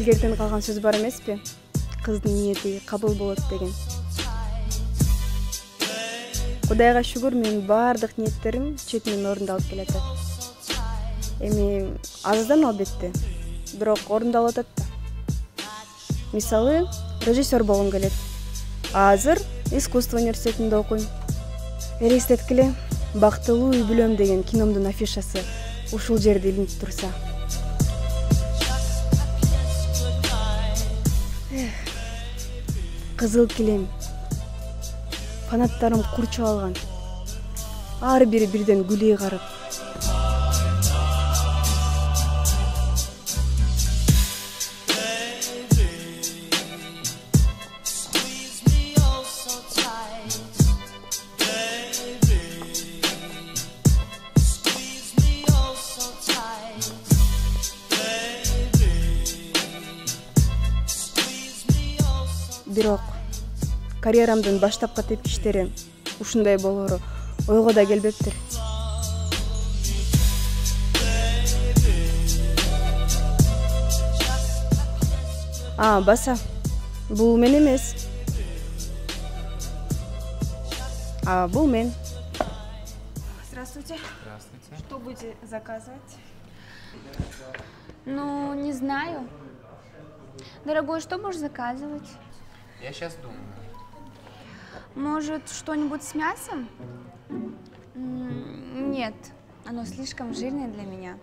илгертен калган сөз бар эмеспи? Кыздын ниети кабыл болот деген. Кудайга шүгүр, менин бардык ниеттерим четинен орундалып келатат. Эми аздан албетте, бирок орундалып атат да. Мисалы, режиссер болгум келет. Азыр искусство университетинде окуйм. Элестеткиле, бактылуу үй бүлөм деген киномдун афишасы ушул жерде илинип турса. Кызыл килем. Фанаттарым курчуп алган. Ар бири бирден гүлей карап. Бирок карьерамдын баштапкы тепкичтери ушундай болору ойго да келбептир. Баса, бул мен эмес. Бул мен. Здравствуйте. Здравствуйте. Что будете заказывать? Ну, не знаю. Дорогой, что будешь заказывать? Я сейчас думаю. Может, что-нибудь с мясом? Нет, оно слишком жирное для меня.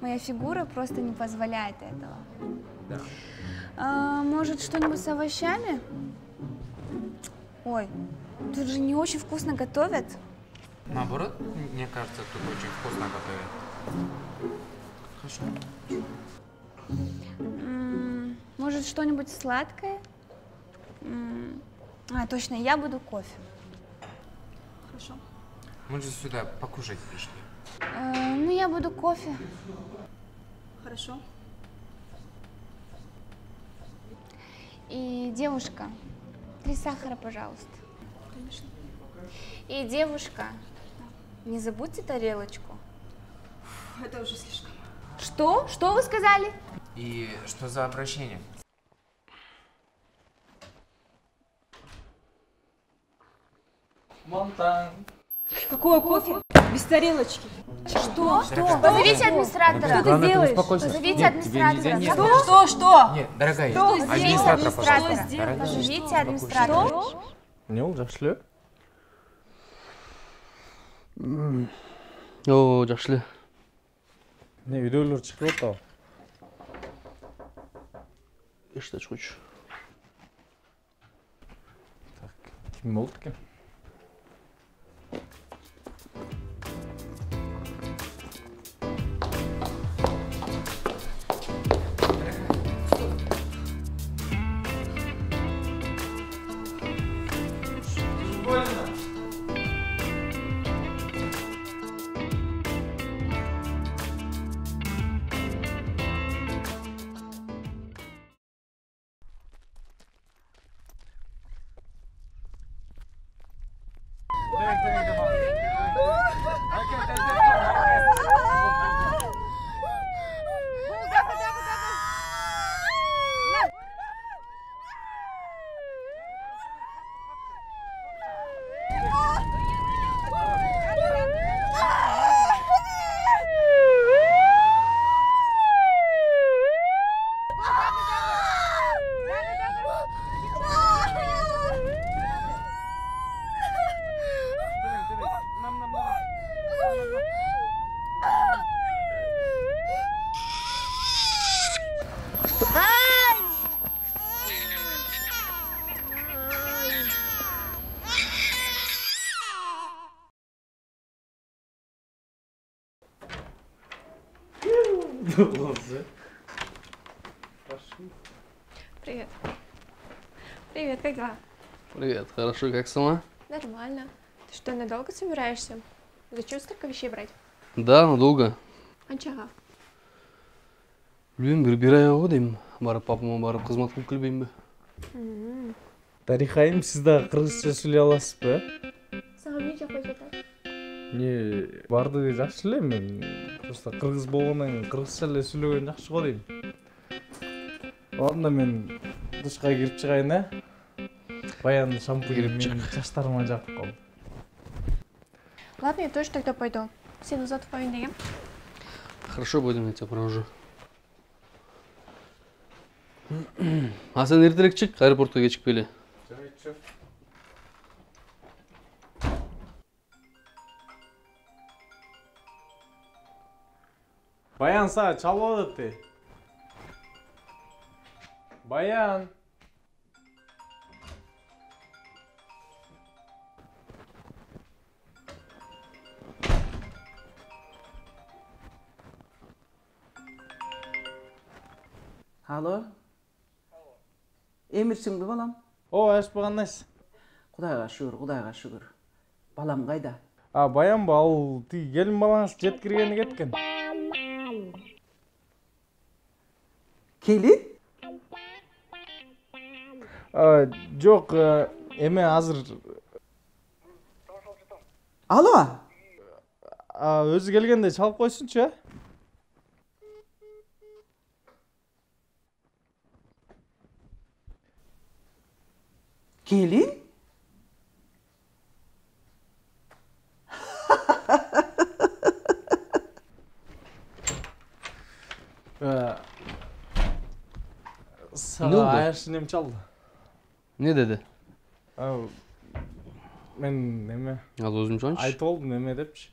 Моя фигура просто не позволяет этого. Да. Может, что-нибудь с овощами? Ой, тут же не очень вкусно готовят. Наоборот, мне кажется, тут очень вкусно готовят. Хорошо. Может, что-нибудь сладкое? Точно, я буду кофе. Хорошо. Мы же сюда покушать пришли. Ну, я буду кофе. Хорошо. И девушка, 3 сахара, пожалуйста. Конечно. И девушка, не забудьте тарелочку. Это уже слишком. Что? Что вы сказали? И что за обращение? Монтан. Какое кофе? Без тарелочки. Что? Дорогая, Позовите администратора. Что ты делаешь? Позовите администратора. Нет, Что? Нет, дорогая, Позовите администратора, администратора. пожалуйста. Дорогая. Позовите администратора. Не ол жақсы эле? Жақсы эле. Не үйдөгүлөр чыгып атабы? Эште чыкчу. Так, ким болду экен? Привет. Привет, как дела? Привет, хорошо, как сама? Нормально. Ты что, надолго собираешься? Зачем столько вещей брать? Да, надолго. Анчага. Білмеймін, бір ай ғой деймін. Барып, папама барып қызмат қылып келбеймін бе? Тарихайым, сіз дағы қырғызша сөйлей аласыз ба? Саған не жақпай жатады? Не, бардығы жақсы эле мен. Просто қырғыз болғаннан кыргызча эле сүйлөгөн жакшы го дейм. Ладно, мен душқа кіріп шығайын, ә? Баян шампунь менің шаштарыма жақып қалды. Ладно, я тоже тогда пойду. Сен ұзатып қойын деген. Хорошо, будем, я тебя провожу. А сен ертерек шық, аэропортқа кешікпелі. Баян саға чалып адатты. Баян. Alo. Emirsin mi balam? О, ашып қандайсың? Құдайға шүгір. Балам қайда? Баян ба, ал келін балаңыз жеткіргені кеткен. Келін? Жоқ, эме азыр. Alo. Өзі келгенде чалып қойсыншы, ә? Келін? Саға аяшынем çaldı. Не деді? Мен неме? Ал өзім соншы? Айтып олдым неме депші.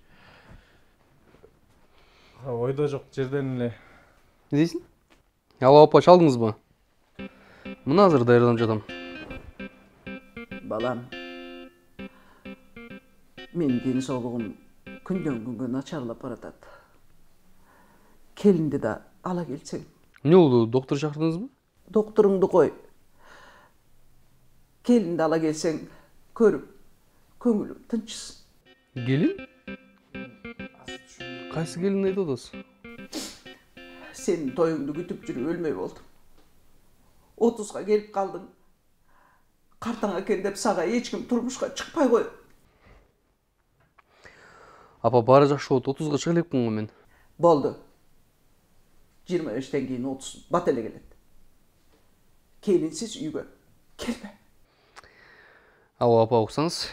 Ойда жоқ жерден еле. Не дейсің? Ал апа чалдыңыз ба? Мына азыр даярданып жатам. Балам. Мен денсаулығым күнден күнге начарлап баратат. Келінді да ала келсең. Не oldu? Доктор шақырдыңыз ба? Doktorыңды қой. Келінді ала келсең, көріп, көңілім тыншысын. Gelin? Қайсы келін айтып отырсыз? Senin toyыңды күтіп жүріп өлмей болдым. 30-ға келіп қалдың. Қартаң екен деп саға ешкім тұрмышқа шықпай қой. Апа бары жақшы болды, 30-ға шығылекпін ғой мен. Болды. 25-тен кейін 30 бателе келеді. Келінсіз үйге келме. Ау апа оқсаңыз.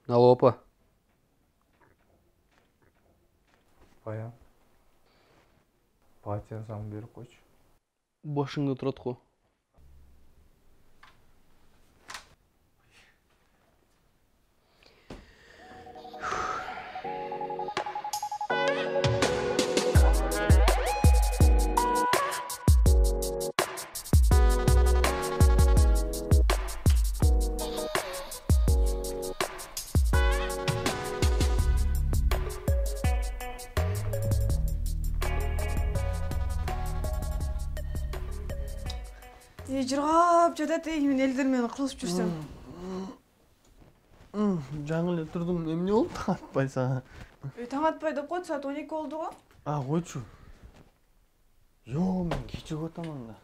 Алло апа. Баян. Батян саған беріп қойшы. Башыңда тұрады ғой. Жырғап жатады, мен елдермен қылысып жүрсем. Жаңыл тұрдым, эмне болду таң атпай сага? Таң атпай деп қойды, саат 12 болды ғой. Койчу. Жо, мен кечигип атаман да.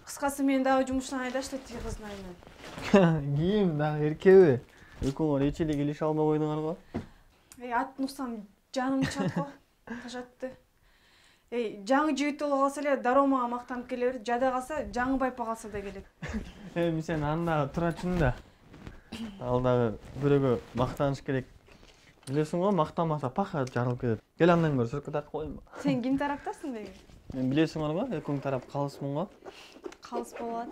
Қысқасы мен дагы жұмыштан айдашты тиги кыздын айынан. Кийим дагы эркеби? Экөөңөр эч эле келише албай койдуңар го. Атын уксам жаным чат го. Тажатты. Жаңы жигит боло калса эле даромага мактанып келе берет, жада калса жаңы байпа калса да келет. Эми сен анда турачын да. Ал дагы бирөөгө мактаныш керек. Билесиң го, мактамаса пака жарылып кетет. Кел андан көрө сөркө тартып коеюнбу? Сен ким тараптасың деги? Мен билесиңер го, экөөң тарап калысмын го. Калыс болот.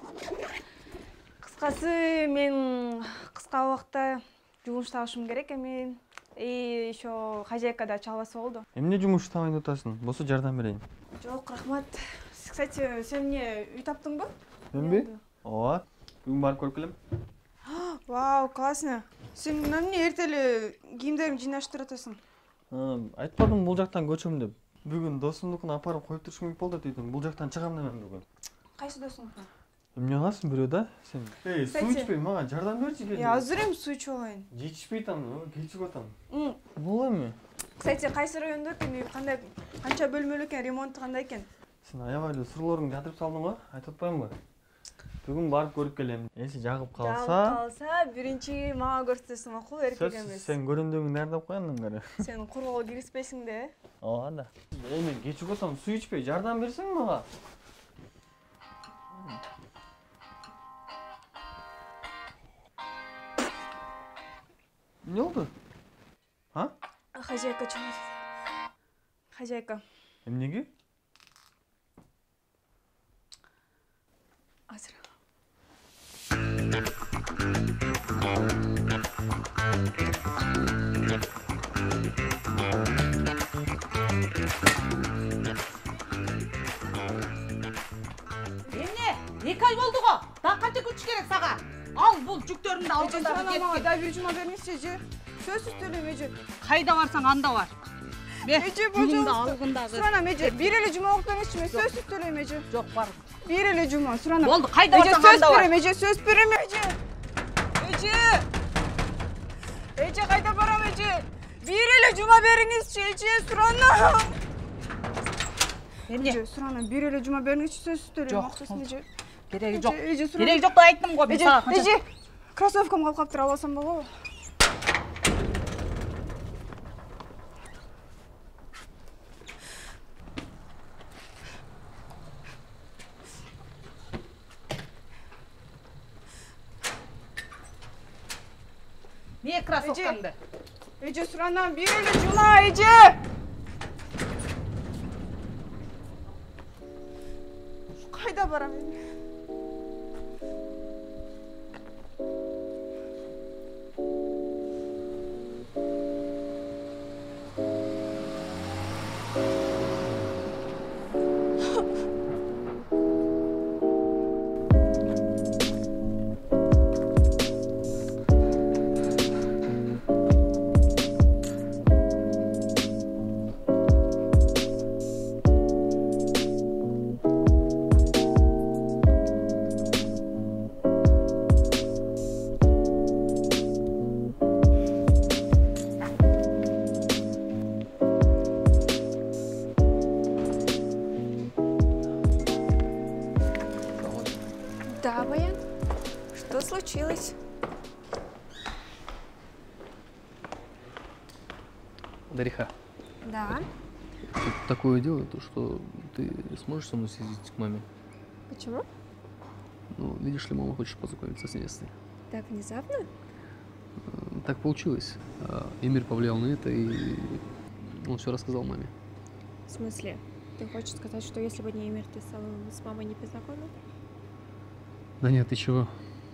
Кыскасы мен кыска убакта жумуш табышым керек, эми еще хозяйка да чалбаса болду. Эмне жумуш табайын деп атасың? Болсо жардам берейин. Жок, рахмат. Кстати, сен эмне үй таптыңбы? Менби? Ооба. Бүгүн барып көрүп келем. Вау, классно. Сен эмне эрте эле кийимдериңди жыйнаштырып атасың? Айтпадым бул жактан көчөм деп. Бүгүн досумдукуна апарып коюп турушум керек болду дедим. Бул жактан чыгам демен бүгүн. Кайсы досуңдукуна? Эмне кыласың бирөө да? Сен. Суу ичпей, мага жардам берчи кел. Азыр эми суу ичип алайын. Жетишпей атам, кечигип атам. Бул эми. Кстати, кайсы райондо экен үй, кандай, канча бөлмөлүү экен, ремонту кандай экен? Сен аябай эле суроолоруңду жатырып салдың го, айтып атпаймынбы? Бүгүн барып көрүп келем. Эси жагып калса, Калса, биринчи мага көрсөтөсүң макул, эркек эмес. сен көрүндүгүң нерде коюңдун көрө. Сен кургоого киришпейсиң да. Ооба да. Мен кечип отсам суу ичпей жардам берсең мага. Не oldu? Ha? Хозяйка чыгат. Хозяйка. Эмнеге? Азыр. Эмне? 2 ай болду го. Да канча күч керек сага? Ал бул жүктөрүңдү алдында Мага да бир жума бериңизчи, эже. Сөзсүз төлөйм, эже. Кайда барсаң анда бар. Бер, Эже, жүгүңдү алгындагы. Суранам, эже. Бир эле жума окуп бериңизчи, мен сөзсүз төлөйм, эже. Жок, бар. Бир эле жума, суранам. Болду, кайда барсаң сөз анда бар. берем, эже, сөз берем, эже. Эже. Эже, кайда барам, эже? Бир эле жума бериңизчи, эже, суранам. Эмне? Эже, суранам, бир эле жума бериңизчи, сөзсүз төлөйм, Жок. акчасын, эже. Кереги жок. Эже, суранам. Кереги жок деп айттым го, мен сага канча. Эже, кроссовкам калып калыптыр, алсам болобу? Не кроссовкаңды? Эже, суранам, бир эле жума, эже. Кайда барам эми? Да, Баян? Что случилось? Дариха, Да. тут такое дело, то что ты сможешь со мной съездить к маме? Почему? Ну, видишь ли, мама хочет познакомиться с невестой. Так внезапно? Так получилось. Эмир повлиял на это, и он все рассказал маме. В смысле? Ты хочешь сказать, что если бы не Эмир, ты с мамой не познакомил? Да нет, ты чего?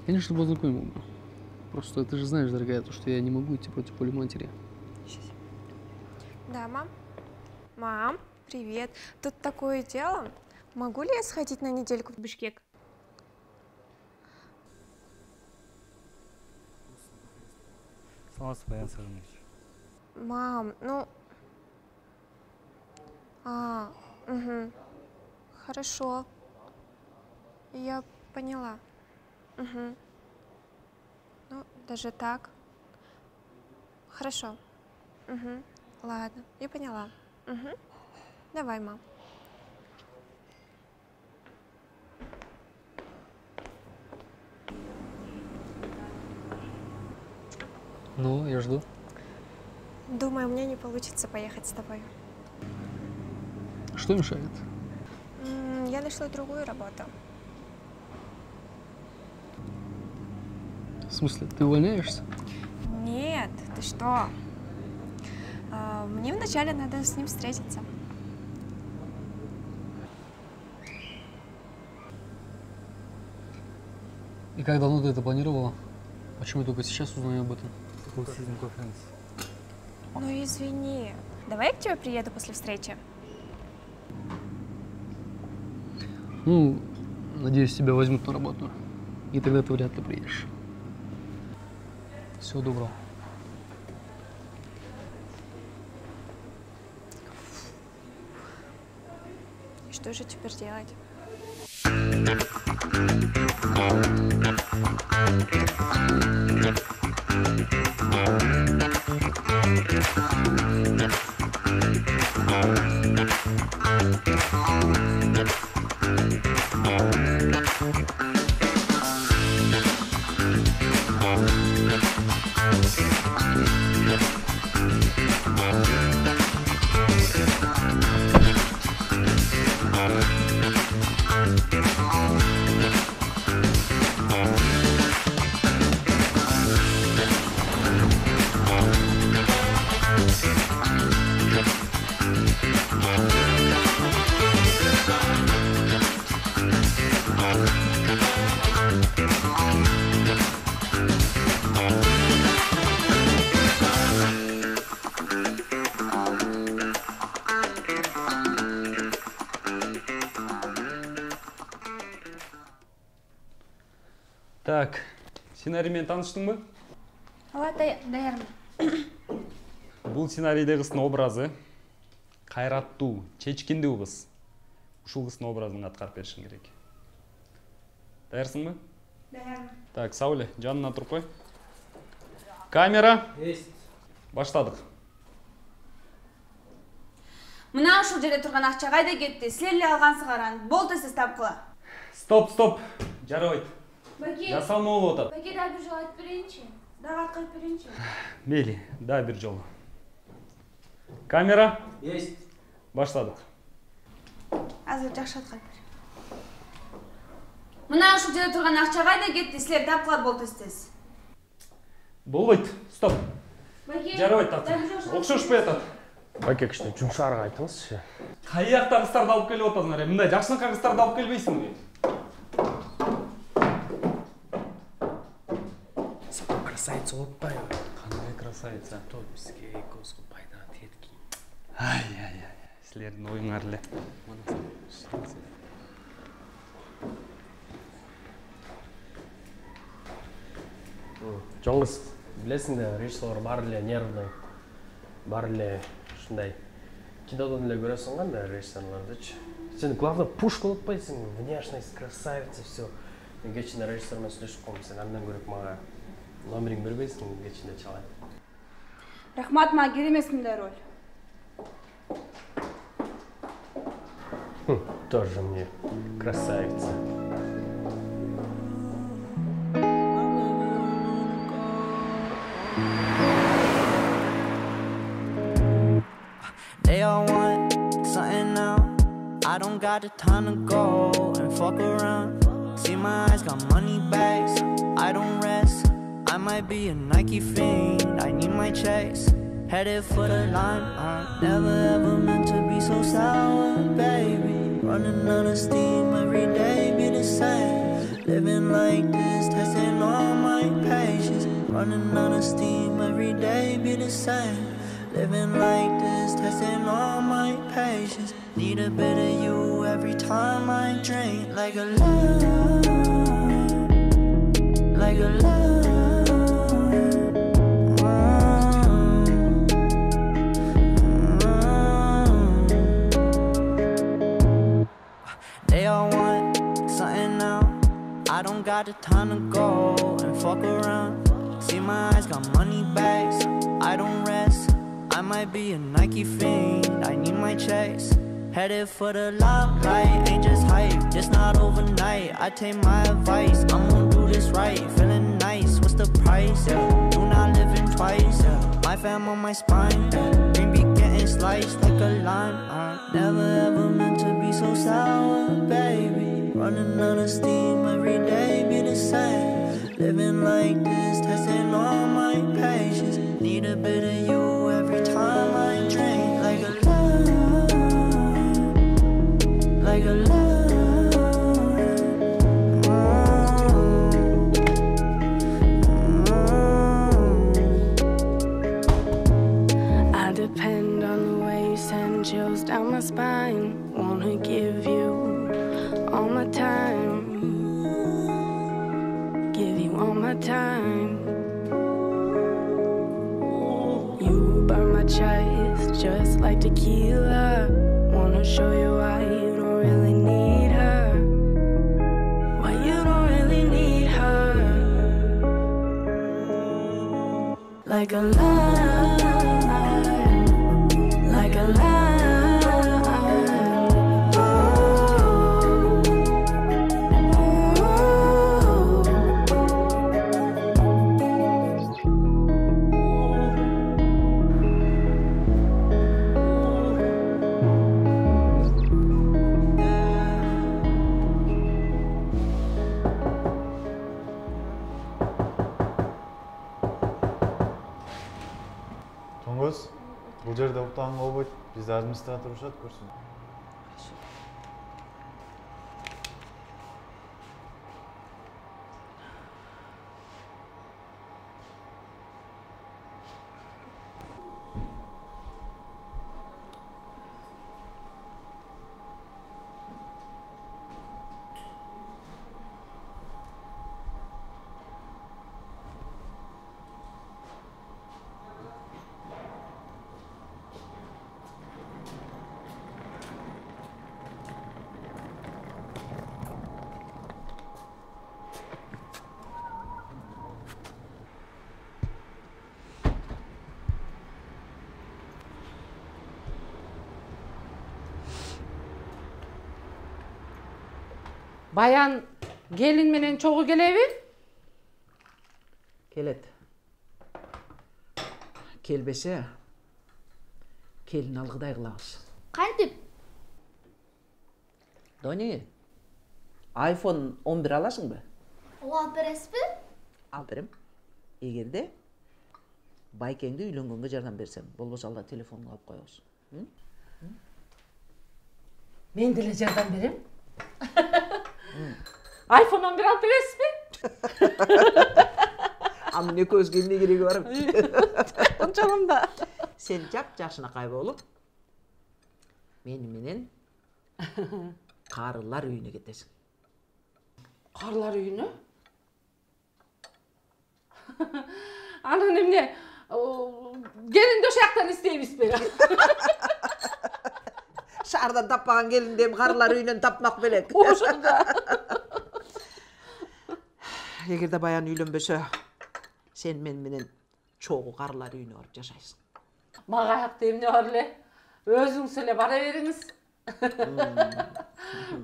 Конечно, познакомил бы. Просто ты же знаешь, дорогая, то, что я не могу идти против воли матери. Сейчас. Да, мам? Мам, привет. Тут такое дело. Могу ли я сходить на недельку в Бишкек? Саламатсыз, Баян Сагынович. Мам, ну... Угу. Хорошо. Я поняла. Угу. Ну, даже так. Хорошо. Угу. Ладно, я поняла. Угу. Давай, мам. Ну, я жду. Думаю, мне не получится поехать с тобой. Что мешает? Я нашла другую работу. В смысле, ты увольняешься? Нет, ты что? Мне вначале надо с ним встретиться. И как давно ты это планировала? Почему я только сейчас узнаю об этом? Ну извини. Давай я к тебе приеду после встречи. Ну, надеюсь, тебя возьмут на работу. И тогда ты вряд ли приедешь. Всего доброго. И что же теперь делать? Так, сценариймен таныштың ба? Ооба, даярмын. Бұл сценарийде қыздың образы қайраттуу, чечкиндүү қыз. Ушул қыздың образын аткарып беришиң керек. Даярсың ба? Даярмын. Так, Сауле, жанына туруп кой. Камера. Есть. Баштадык. Мына ушул жерде турган акча кайда кетти? Силер эле алгансыңар аны. Болду сиз тапкыла. Стоп. Жарабайт. Баке. Жасалма болуп атат. Баке, да бир жолу айтып берейинчи. Дагы аткарып берейинчи. Мейли, да бир жолу. Камера. Есть. Баштадык. Азыр жакшы аткарып бер. Мына ушул жерде турган акча кайда кетти? Силер тапкыла болду сиз. Болбойт. Стоп. Баке. Жарабайт ат. Окшошпой атат. Баке, кичине жумшарык айтыңызчы. Кай жактан кыздарды алып келип атасыңар? Мындай жакшынакай кыздарды алып келбейсиңби? Красавица отпайбы. Кандай красавица? То бизге экөөбүзгө пайда тетки. Ай. Силердин оюңар эле. Жоңгуз, билесиң да, режиссер бар эле нервный, бар эле ушундай кинодон эле көрөсүң го анда режиссерлордучу. Сен главное пушка болуп атпайсың, внешность, красавица, все. Мен кечинде режиссер менен сүйлөшүп калдым, сен андан көрөп мага номериңди бербейсиң, кечинде чалайын. Рахмат, мага керек эмес мындай роль. Тоже мне красавица. They all want something now. I don't got the time to go and fuck around. See my eyes got money bags. I don't rest. I might be a Nike fiend. I need my checks. Headed for the line. I never ever meant to be so sour, baby. Running out of steam every day, be the same. Living like this, testing all my patience. Running out of steam every day, be the same. Living like this, testing all my patience. Need a bit of you every time I drink. Like a love, like a love. They all want something now. I don't got the time to go and fuck around. See my eyes got money bags. I don't rest. I might be a Nike fiend. I need my checks. Headed for the limelight. Ain't just hype. It's not overnight. I take my advice. I'm gonna do this right. Feeling nice. What's the price? Yeah. Do not live in twice. Yeah. My fam on my spine. Yeah. Dream be getting sliced like a lime. I never ever meant to be so sour, baby. Running out of steam every day, be the same. Living like this, testing all my patience. Need a bit of you every time I drink. Like a love, like a love. I depend on the way you send chills down my spine. Wanna give you all my time. Give you all my time. You burn my chest just like tequila. Wanna show you why you don't really need her. Why you don't really need her. Like a lie, like a lie. Бул жерде уктаганга болбойт. Бизде администратор урушат, көрсүң. Баян gelin менен чогуу келеби? Келет. Келбесе, келин алгыдай кылабыз. Кантип? Дони, iPhone 11 аласыңбы? Алып бересизби? Ал берем. Эгерде байкеңди үйлөнгөнгө жардам берсем, болбосо алда телефонун алып коебуз. Мен деле жардам берем. iPhone 11 алып бересизби? Анын экөөбүзгө эмне кереги бар? Ончолум да. Сен жакшынакай болуп, мени менен карылар үйүнө кетесиң. Карылар үйүнө? Анан эмне? Келинди ошол жактан издейбизби? Шаардан таппаган келинди эми карылар үйүнөн тапмак белек. Ошондо. Эгерде Баян үйлөнбөсө, сен мен менен чогуу карылар үйүнө барып жашайсың. Мага аякта эмне бар эле? Өзүңүз эле бара бериңиз.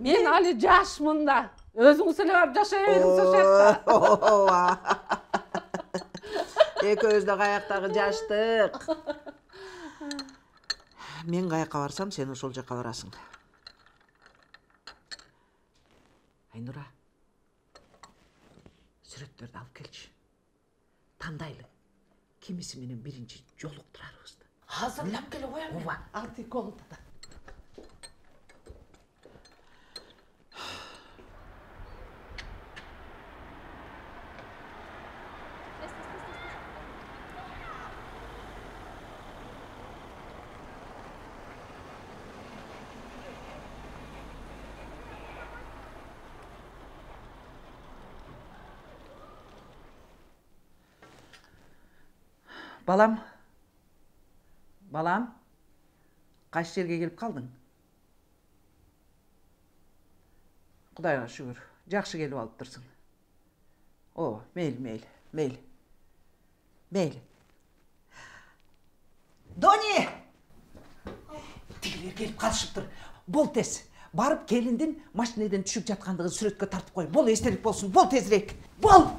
Мен али жашмын да. Өзүңүз эле барып жашай бериңиз ошол жакта. Экөөбүз да каяктагы жаштык. Мен каякка барсам, сен ошол жака барасың. Айнура, сүрөттөрдү алып келчи. Тандайлы. Кимиси менен биринчи жолуктурарыбызды. Азырлап келе коем. Ооба. Алты комнатада. Балам, кайсы жерге келип калдың? Кудайга шүгүр, жакшы келип алыптырсың. О, мейли. Дони! Тигилер келип калышыптыр. Бол тез. Барып келиндин машинеден түшүп жаткандыгын сүрөткө тартып кой. Бол эстелик болсун. Бол тезирээк. Бол!